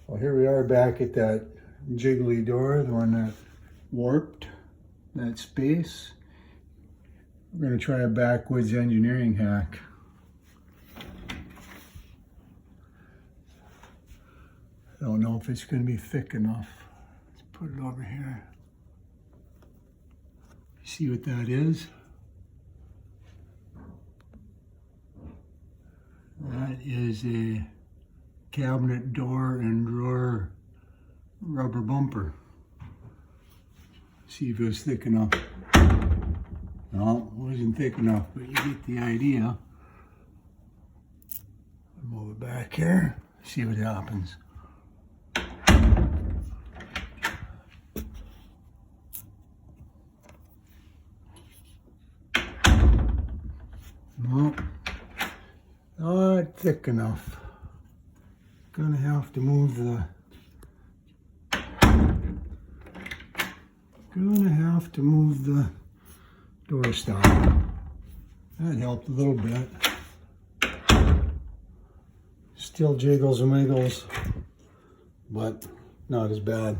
So here we are back at that jiggly door, the one that warped that space. We're going to try a backwoods engineering hack. I don't know if it's going to be thick enough. Let's put it over here. See what that is? That is a cabinet door and drawer rubber bumper. See if it was thick enough. No, it wasn't thick enough, but you get the idea. Move it back here, see what happens. No, not thick enough. Gonna have to move the door stop. That helped a little bit. Still jiggles and wiggles, but not as bad.